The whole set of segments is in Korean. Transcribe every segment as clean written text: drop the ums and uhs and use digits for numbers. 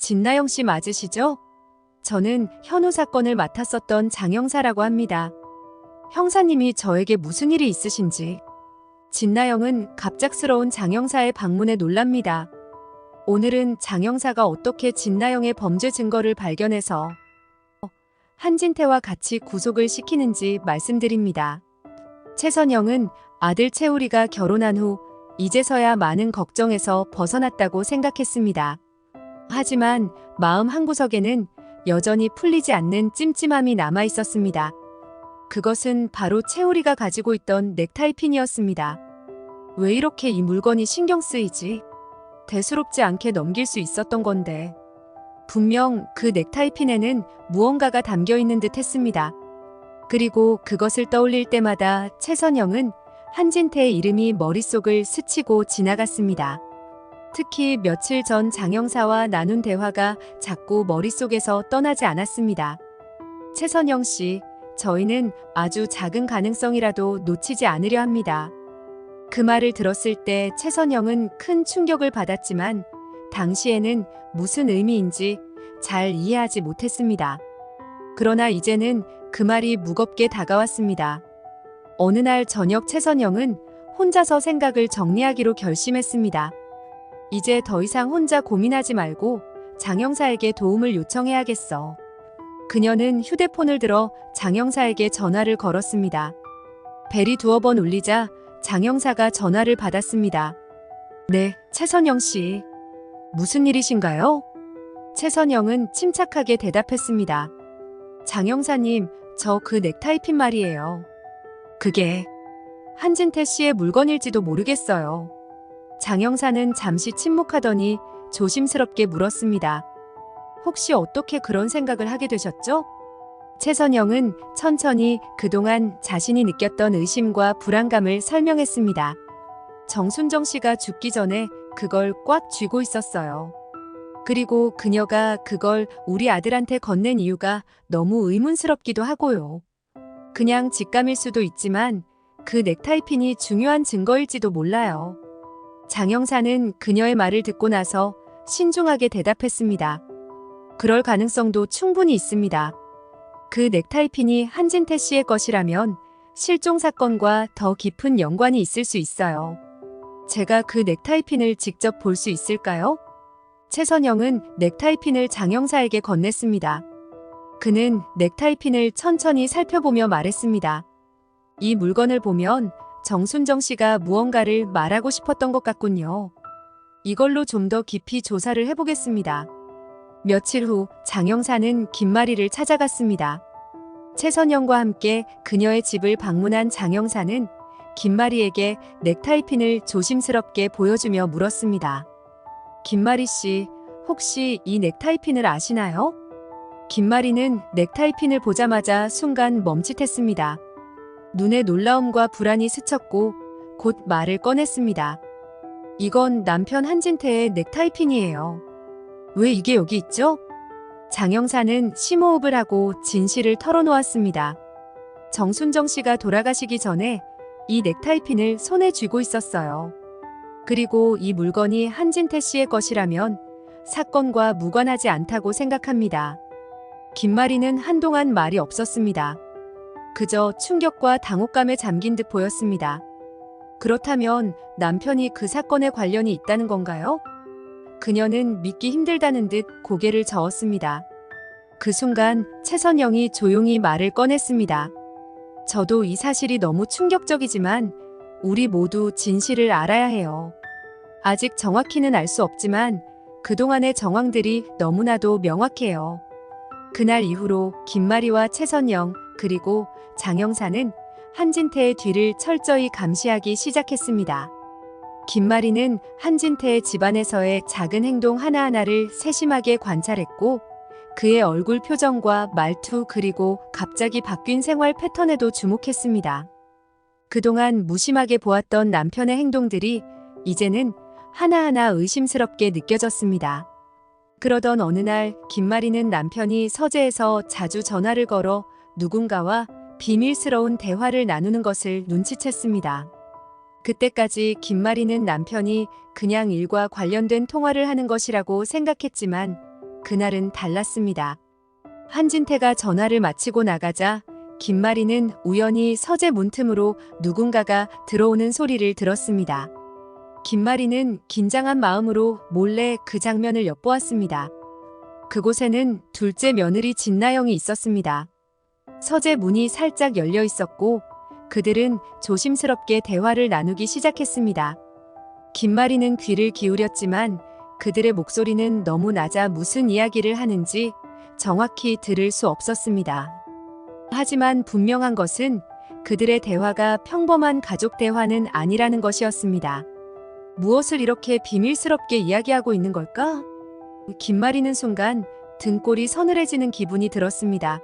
진나영 씨 맞으시죠? 저는 현우 사건을 맡았었던 장영사라고 합니다. 형사님이 저에게 무슨 일이 있으신지. 진나영은 갑작스러운 장영사의 방문에 놀랍니다. 오늘은 장영사가 어떻게 진나영의 범죄 증거를 발견해서 한진태와 같이 구속을 시키는지 말씀드립니다. 최선영은 아들 채우리가 결혼한 후 이제서야 많은 걱정에서 벗어났다고 생각했습니다. 하지만 마음 한구석에는 여전히 풀리지 않는 찜찜함이 남아 있었습니다. 그것은 바로 채우리가 가지고 있던 넥타이 핀이었습니다. 왜 이렇게 이 물건이 신경 쓰이지? 대수롭지 않게 넘길 수 있었던 건데. 분명 그 넥타이 핀에는 무언가가 담겨 있는 듯 했습니다. 그리고 그것을 떠올릴 때마다 최선영은 한진태의 이름이 머릿속을 스치고 지나갔습니다. 특히 며칠 전 장영사와 나눈 대화가 자꾸 머릿속에서 떠나지 않았습니다. 최선영 씨, 저희는 아주 작은 가능성이라도 놓치지 않으려 합니다. 그 말을 들었을 때 최선영은 큰 충격을 받았지만 당시에는 무슨 의미인지 잘 이해하지 못했습니다. 그러나 이제는 그 말이 무겁게 다가왔습니다. 어느 날 저녁 최선영은 혼자서 생각을 정리하기로 결심했습니다. 이제 더 이상 혼자 고민하지 말고 장영사에게 도움을 요청해야겠어. 그녀는 휴대폰을 들어 장영사에게 전화를 걸었습니다. 벨이 두어 번 울리자 장영사가 전화를 받았습니다. 네, 최선영 씨. 무슨 일이신가요? 최선영은 침착하게 대답했습니다. 장영사님, 저 그 넥타이 핀 말이에요. 그게 한진태 씨의 물건일지도 모르겠어요. 장영사는 잠시 침묵하더니 조심스럽게 물었습니다. 혹시 어떻게 그런 생각을 하게 되셨죠? 최선영은 천천히 그동안 자신이 느꼈던 의심과 불안감을 설명했습니다. 정순정 씨가 죽기 전에 그걸 꽉 쥐고 있었어요. 그리고 그녀가 그걸 우리 아들한테 건넨 이유가 너무 의문스럽기도 하고요. 그냥 직감일 수도 있지만 그 넥타이 핀이 중요한 증거일지도 몰라요. 장영사는 그녀의 말을 듣고 나서 신중하게 대답했습니다. 그럴 가능성도 충분히 있습니다. 그 넥타이 핀이 한진태 씨의 것이라면 실종 사건과 더 깊은 연관이 있을 수 있어요. 제가 그 넥타이 핀을 직접 볼 수 있을까요? 최선영은 넥타이 핀을 장영사에게 건넸습니다. 그는 넥타이 핀을 천천히 살펴보며 말했습니다. 이 물건을 보면 정순정 씨가 무언가를 말하고 싶었던 것 같군요. 이걸로 좀 더 깊이 조사를 해보겠습니다. 며칠 후 장영사는 김마리를 찾아갔습니다. 최선영과 함께 그녀의 집을 방문한 장영사는 김마리에게 넥타이 핀을 조심스럽게 보여주며 물었습니다. 김마리 씨, 혹시 이 넥타이 핀을 아시나요? 김마리는 넥타이 핀을 보자마자 순간 멈칫했습니다. 눈에 놀라움과 불안이 스쳤고 곧 말을 꺼냈습니다. 이건 남편 한진태의 넥타이 핀이에요. 왜 이게 여기 있죠? 장영사는 심호흡을 하고 진실을 털어놓았습니다. 정순정 씨가 돌아가시기 전에 이 넥타이 핀을 손에 쥐고 있었어요. 그리고 이 물건이 한진태 씨의 것이라면 사건과 무관하지 않다고 생각합니다. 김마리는 한동안 말이 없었습니다. 그저 충격과 당혹감에 잠긴 듯 보였습니다. 그렇다면 남편이 그 사건에 관련이 있다는 건가요? 그녀는 믿기 힘들다는 듯 고개를 저었습니다. 그 순간 최선영이 조용히 말을 꺼냈습니다. 저도 이 사실이 너무 충격적이지만 우리 모두 진실을 알아야 해요. 아직 정확히는 알 수 없지만 그동안의 정황들이 너무나도 명확해요. 그날 이후로 김마리와 최선영 그리고 장영사는 한진태의 뒤를 철저히 감시하기 시작했습니다. 김마리는 한진태의 집안에서의 작은 행동 하나하나를 세심하게 관찰했고 그의 얼굴 표정과 말투 그리고 갑자기 바뀐 생활 패턴에도 주목했습니다. 그동안 무심하게 보았던 남편의 행동들이 이제는 하나하나 의심스럽게 느껴졌습니다. 그러던 어느 날 김마리는 남편이 서재에서 자주 전화를 걸어 누군가와 비밀스러운 대화를 나누는 것을 눈치챘습니다. 그때까지 김마리는 남편이 그냥 일과 관련된 통화를 하는 것이라고 생각했지만 그날은 달랐습니다. 한진태가 전화를 마치고 나가자 김마리는 우연히 서재 문틈으로 누군가가 들어오는 소리를 들었습니다. 김마리는 긴장한 마음으로 몰래 그 장면을 엿보았습니다. 그곳에는 둘째 며느리 진나영이 있었습니다. 서재 문이 살짝 열려 있었고 그들은 조심스럽게 대화를 나누기 시작했습니다. 김마리는 귀를 기울였지만 그들의 목소리는 너무 낮아 무슨 이야기를 하는지 정확히 들을 수 없었습니다. 하지만 분명한 것은 그들의 대화가 평범한 가족 대화는 아니라는 것이었습니다. 무엇을 이렇게 비밀스럽게 이야기하고 있는 걸까? 김마리는 순간 등골이 서늘해지는 기분이 들었습니다.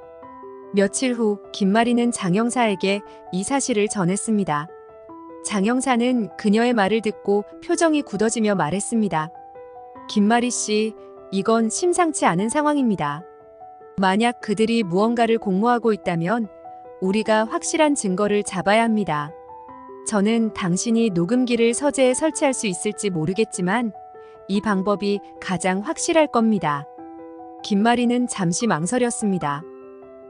며칠 후 김마리는 장 형사에게 이 사실을 전했습니다. 장 형사는 그녀의 말을 듣고 표정이 굳어지며 말했습니다. 김마리 씨, 이건 심상치 않은 상황입니다. 만약 그들이 무언가를 공모하고 있다면 우리가 확실한 증거를 잡아야 합니다. 저는 당신이 녹음기를 서재에 설치할 수 있을지 모르겠지만 이 방법이 가장 확실할 겁니다. 김마리는 잠시 망설였습니다.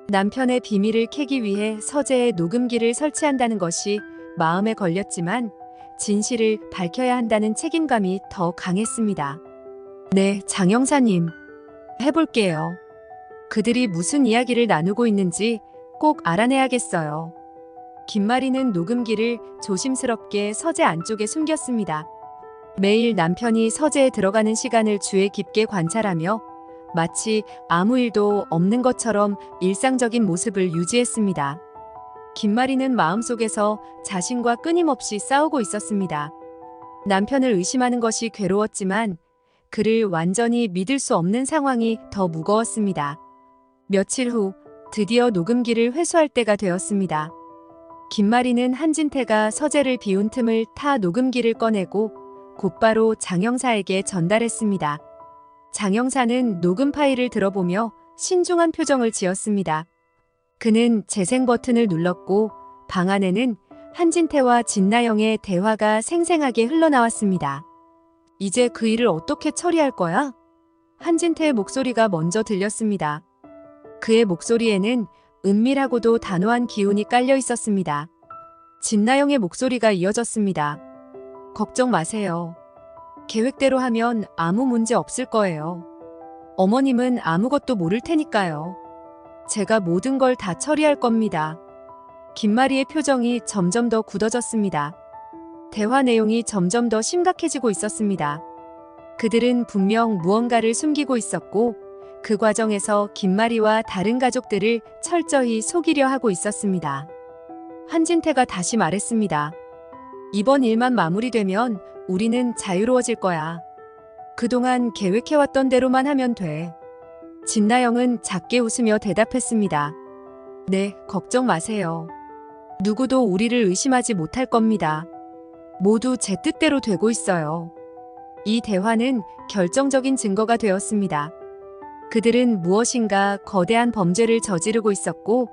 남편의 비밀을 캐기 위해 서재에 녹음기를 설치한다는 것이 마음에 걸렸지만 진실을 밝혀야 한다는 책임감이 더 강했습니다. 네, 장 형사님. 해볼게요. 그들이 무슨 이야기를 나누고 있는지 꼭 알아내야겠어요. 김마리는 녹음기를 조심스럽게 서재 안쪽에 숨겼습니다. 매일 남편이 서재에 들어가는 시간을 주의 깊게 관찰하며 마치 아무 일도 없는 것처럼 일상적인 모습을 유지했습니다. 김마리는 마음속에서 자신과 끊임없이 싸우고 있었습니다. 남편을 의심하는 것이 괴로웠지만 그를 완전히 믿을 수 없는 상황이 더 무거웠습니다. 며칠 후 드디어 녹음기를 회수할 때가 되었습니다. 김마리는 한진태가 서재를 비운 틈을 타 녹음기를 꺼내고 곧바로 장 형사에게 전달했습니다. 장 형사는 녹음 파일을 들어보며 신중한 표정을 지었습니다. 그는 재생 버튼을 눌렀고 방 안에는 한진태와 진나영의 대화가 생생하게 흘러나왔습니다. 이제 그 일을 어떻게 처리할 거야? 한진태의 목소리가 먼저 들렸습니다. 그의 목소리에는 은밀하고도 단호한 기운이 깔려 있었습니다. 진나영의 목소리가 이어졌습니다. 걱정 마세요. 계획대로 하면 아무 문제 없을 거예요. 어머님은 아무것도 모를 테니까요. 제가 모든 걸 다 처리할 겁니다. 김마리의 표정이 점점 더 굳어졌습니다. 대화 내용이 점점 더 심각해지고 있었습니다. 그들은 분명 무언가를 숨기고 있었고 그 과정에서 김마리와 다른 가족들을 철저히 속이려 하고 있었습니다. 한진태가 다시 말했습니다. 이번 일만 마무리되면 우리는 자유로워질 거야. 그동안 계획해왔던 대로만 하면 돼. 진나영은 작게 웃으며 대답했습니다. 네, 걱정 마세요. 누구도 우리를 의심하지 못할 겁니다. 모두 제 뜻대로 되고 있어요. 이 대화는 결정적인 증거가 되었습니다. 그들은 무엇인가 거대한 범죄를 저지르고 있었고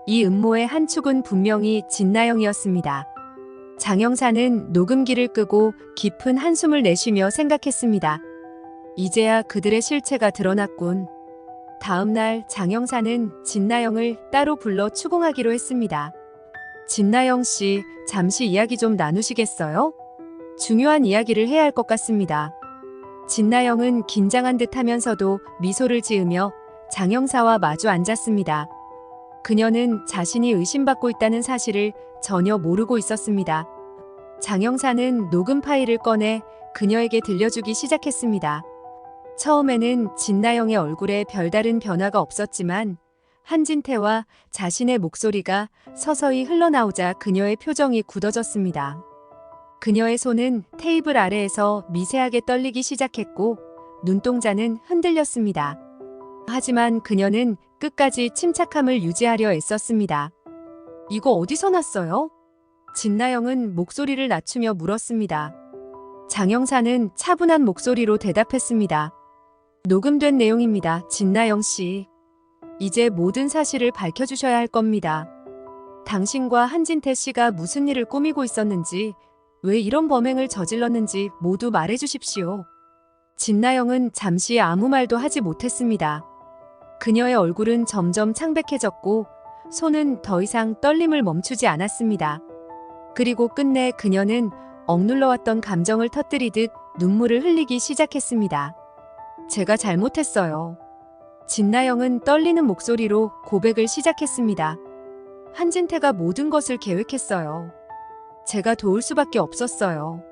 이 음모의 한 축은 분명히 진나영이었습니다. 장 형사는 녹음기를 끄고 깊은 한숨을 내쉬며 생각했습니다. 이제야 그들의 실체가 드러났군. 다음 날 장 형사는 진나영을 따로 불러 추궁하기로 했습니다. 진나영 씨, 잠시 이야기 좀 나누시겠어요? 중요한 이야기를 해야 할 것 같습니다. 진나영은 긴장한 듯 하면서도 미소를 지으며 장 형사와 마주 앉았습니다. 그녀는 자신이 의심받고 있다는 사실을 전혀 모르고 있었습니다. 장 형사는 녹음 파일을 꺼내 그녀에게 들려주기 시작했습니다. 처음에는 진나영의 얼굴에 별다른 변화가 없었지만 한진태와 자신의 목소리가 서서히 흘러나오자 그녀의 표정이 굳어졌습니다. 그녀의 손은 테이블 아래에서 미세하게 떨리기 시작했고 눈동자는 흔들렸습니다. 하지만 그녀는 끝까지 침착함을 유지하려 애썼습니다. 이거 어디서 났어요? 진나영은 목소리를 낮추며 물었습니다. 장 형사는 차분한 목소리로 대답했습니다. 녹음된 내용입니다, 진나영 씨. 이제 모든 사실을 밝혀주셔야 할 겁니다. 당신과 한진태 씨가 무슨 일을 꾸미고 있었는지, 왜 이런 범행을 저질렀는지 모두 말해주십시오. 진나영은 잠시 아무 말도 하지 못했습니다. 그녀의 얼굴은 점점 창백해졌고 손은 더 이상 떨림을 멈추지 않았습니다. 그리고 끝내 그녀는 억눌러왔던 감정을 터뜨리듯 눈물을 흘리기 시작했습니다. 제가 잘못했어요. 진나영은 떨리는 목소리로 고백을 시작했습니다. 한진태가 모든 것을 계획했어요. 제가 도울 수밖에 없었어요.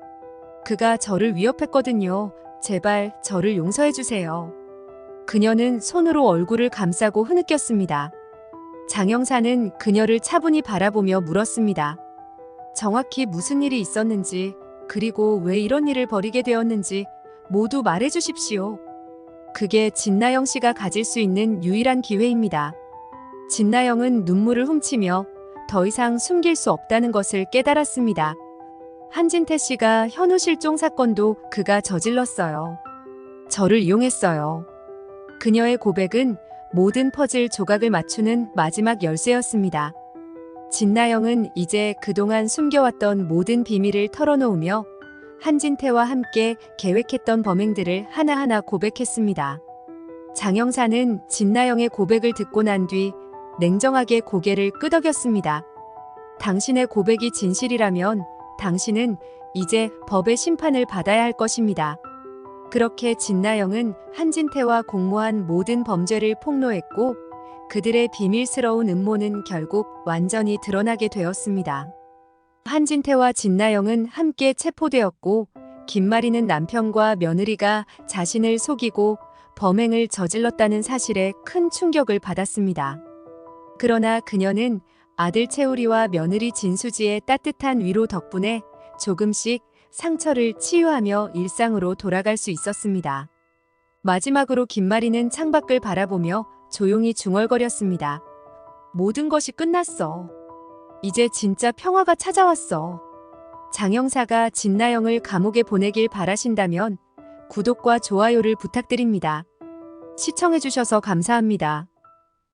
그가 저를 위협했거든요. 제발 저를 용서해주세요. 그녀는 손으로 얼굴을 감싸고 흐느꼈습니다. 장 형사는 그녀를 차분히 바라보며 물었습니다. 정확히 무슨 일이 있었는지, 그리고 왜 이런 일을 벌이게 되었는지 모두 말해주십시오. 그게 진나영 씨가 가질 수 있는 유일한 기회입니다. 진나영은 눈물을 훔치며 더 이상 숨길 수 없다는 것을 깨달았습니다. 한진태 씨가 현우 실종 사건도 그가 저질렀어요. 저를 이용했어요. 그녀의 고백은 모든 퍼즐 조각을 맞추는 마지막 열쇠였습니다. 진나영은 이제 그동안 숨겨왔던 모든 비밀을 털어놓으며 한진태와 함께 계획했던 범행들을 하나하나 고백했습니다. 장 형사는 진나영의 고백을 듣고 난 뒤 냉정하게 고개를 끄덕였습니다. 당신의 고백이 진실이라면 당신은 이제 법의 심판을 받아야 할 것입니다. 그렇게 진나영은 한진태와 공모한 모든 범죄를 폭로했고 그들의 비밀스러운 음모는 결국 완전히 드러나게 되었습니다. 한진태와 진나영은 함께 체포되었고 김마리는 남편과 며느리가 자신을 속이고 범행을 저질렀다는 사실에 큰 충격을 받았습니다. 그러나 그녀는 아들 채우리와 며느리 진수지의 따뜻한 위로 덕분에 조금씩 상처를 치유하며 일상으로 돌아갈 수 있었습니다. 마지막으로 김마리는 창밖을 바라보며 조용히 중얼거렸습니다. 모든 것이 끝났어. 이제 진짜 평화가 찾아왔어. 장 형사가 진나영을 감옥에 보내길 바라신다면 구독과 좋아요를 부탁드립니다. 시청해주셔서 감사합니다.